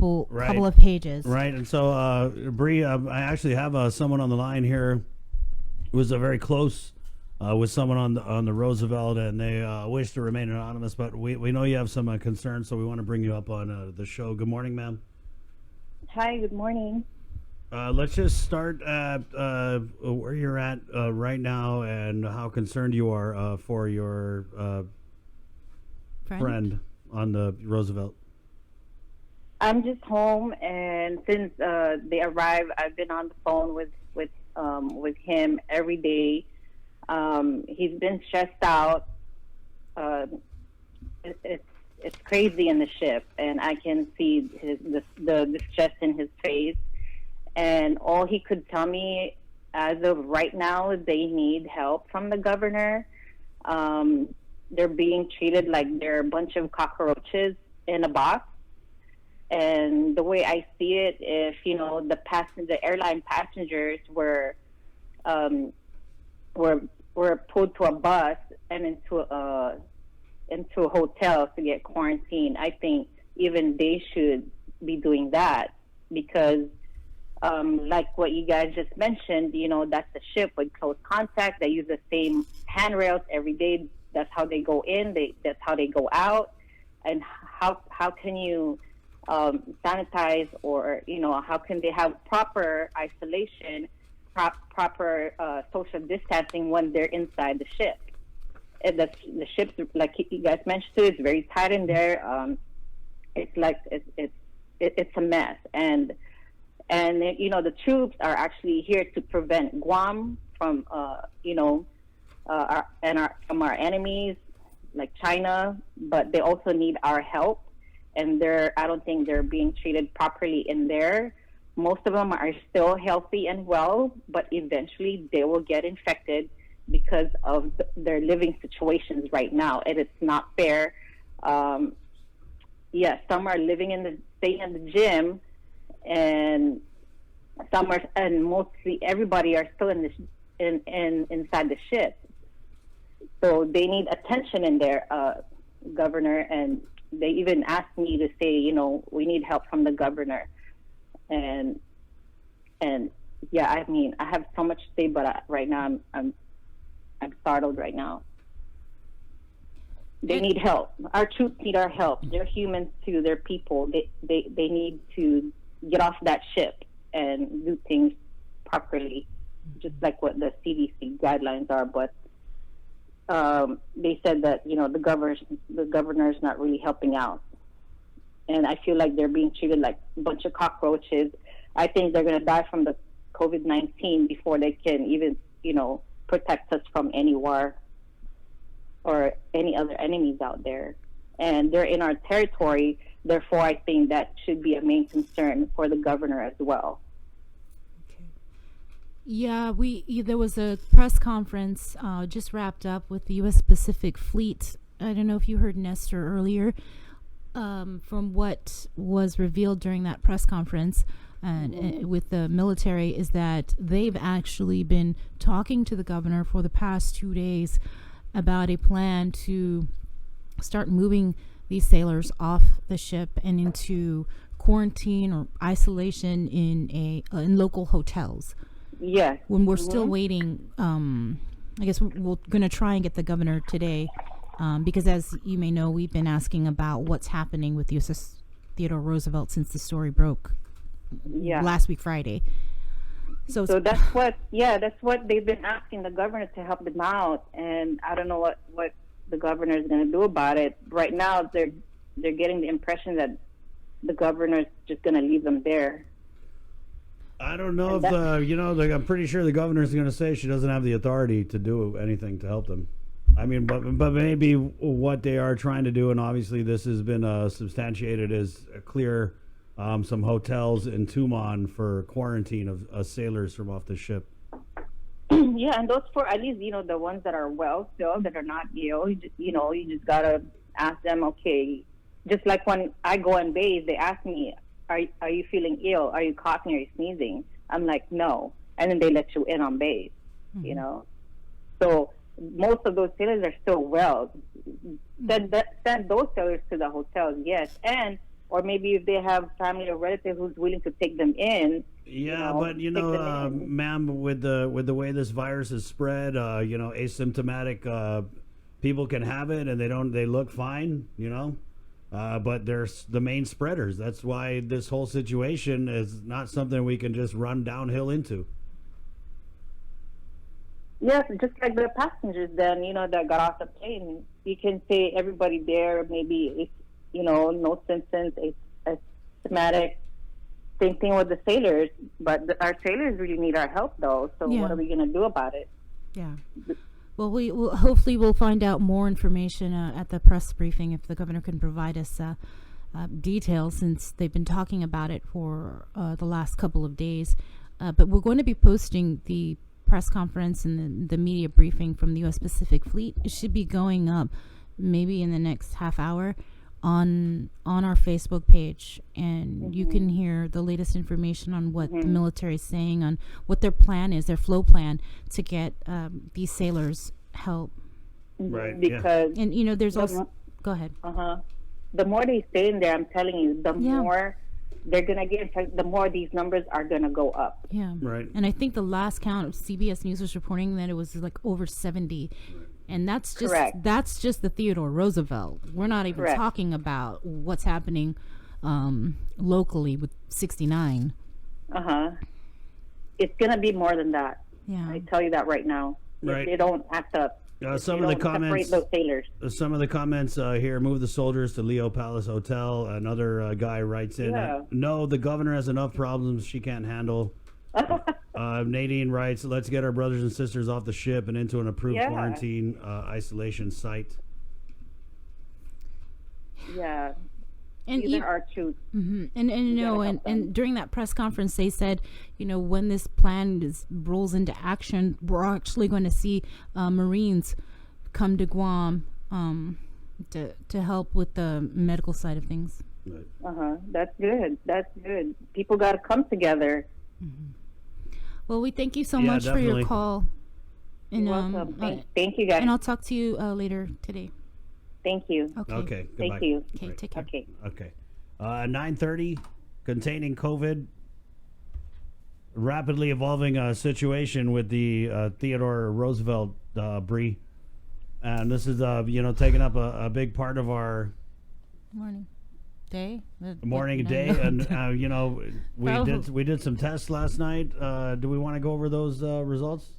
couple of pages. Right. And so, Bree, I actually have someone on the line here who was very close with someone on the Roosevelt, and they wish to remain anonymous. But we know you have some concerns, so we want to bring you up on the show. Good morning, ma'am. Hi, good morning. Let's just start at where you're at right now and how concerned you are for your friend on the Roosevelt. I'm just home, and since they arrived, I've been on the phone with him every day. He's been stressed out. It's crazy in the ship, and I can see the stress in his face. And all he could tell me as of right now is they need help from the governor. They're being treated like they're a bunch of cockroaches in a box. And the way I see it, if the airline passengers were pulled to a bus and into a hotel to get quarantined, I think even they should be doing that because, like what you guys just mentioned, that's a ship with close contact. They use the same handrails every day. That's how they go in. That's how they go out. And how can you sanitize, or how can they have proper isolation, proper social distancing when they're inside the ship? And the ship, like you guys mentioned too, is very tight in there. It's like it's a mess, and the troops are actually here to prevent Guam from from our enemies like China, but they also need our help. And I don't think they're being treated properly in there. Most of them are still healthy and well, but eventually they will get infected because of their living situations right now. And it's not fair. Some are staying in the gym, and mostly everybody are still inside the ship. So they need attention in there, Governor, and they even asked me to say, we need help from the governor. And yeah, I mean, I have so much to say, but right now I'm startled right now. They need help. Our troops need our help. They're humans too. They're people. They need to get off that ship and do things properly, just like what the CDC guidelines are. But they said that the governor's not really helping out, and I feel like they're being treated like a bunch of cockroaches. I think they're going to die from the COVID-19 before they can even protect us from any war or any other enemies out there. And they're in our territory, therefore I think that should be a main concern for the governor as well. Yeah, there was a press conference just wrapped up with the U.S. Pacific Fleet. I don't know if you heard Nestor earlier. From what was revealed during that press conference and with the military is that they've actually been talking to the governor for the past 2 days about a plan to start moving these sailors off the ship and into quarantine or isolation in local hotels. Yes. When we're still waiting, I guess we're going to try and get the governor today because, as you may know, we've been asking about what's happening with the USS Theodore Roosevelt since the story broke last week Friday. So that's what they've been asking the governor to help them out, and I don't know what the governor is going to do about it. Right now, they're getting the impression that the governor is just going to leave them there. I don't know if I'm pretty sure the governor's going to say she doesn't have the authority to do anything to help them. I mean, but maybe what they are trying to do, and obviously this has been substantiated, is clear some hotels in Tumon for quarantine of sailors from off the ship. Yeah, and those for at least the ones that are well still, that are not ill. You just gotta ask them. Okay, just like when I go and bathe, they ask me, Are you feeling ill? Are you coughing? Are you sneezing? I'm like, no. And then they let you in on base, So most of those sailors are still well. Send those sailors to the hotels, yes. And or maybe if they have family or relative who's willing to take them in. Yeah, but ma'am, with the way this virus is spread, asymptomatic people can have it and they look fine, but they're the main spreaders. That's why this whole situation is not something we can just run downhill into. Yes, just like the passengers then, that got off the plane. You can say everybody there maybe is, no symptoms, asymptomatic. Same thing with the sailors, but our sailors really need our help though. So what are we going to do about it? Yeah. Well, hopefully we'll find out more information at the press briefing if the governor can provide us details, since they've been talking about it for the last couple of days. But we're going to be posting the press conference and the media briefing from the U.S. Pacific Fleet. It should be going up maybe in the next half hour on our Facebook page, and you can hear the latest information on what the military is saying, on what their plan is, their flow plan to get these sailors help. Right. Because and there's also go ahead. The more they stay in there, I'm telling you, the more they're gonna get. The more these numbers are gonna go up. Yeah. Right. And I think the last count, CBS News was reporting that it was like over 70. And that's just the Theodore Roosevelt. We're not even talking about what's happening locally with 69. It's gonna be more than that. Yeah, I tell you that right now. Right. If they don't act up. Some of the comments. Those sailors. Some of the comments here: move the soldiers to Leo Palace Hotel. Another guy writes in, "No, the governor has enough problems she can't handle." Nadine writes, "Let's get our brothers and sisters off the ship and into an approved quarantine isolation site." Yeah. And these are our truth. And during that press conference, they said, when this plan rolls into action, we're actually going to see Marines come to Guam to help with the medical side of things. Right. That's good. That's good. People got to come together. Well, we thank you so much for your call. And, You're welcome. Thank you, guys. And I'll talk to you later today. Thank you. Okay. Thank you. Okay, take care. Okay. 9:30, containing COVID. Rapidly evolving situation with the Theodore Roosevelt Bree, and this is taking up a big part of our morning day. And we did some tests last night. Do we want to go over those results?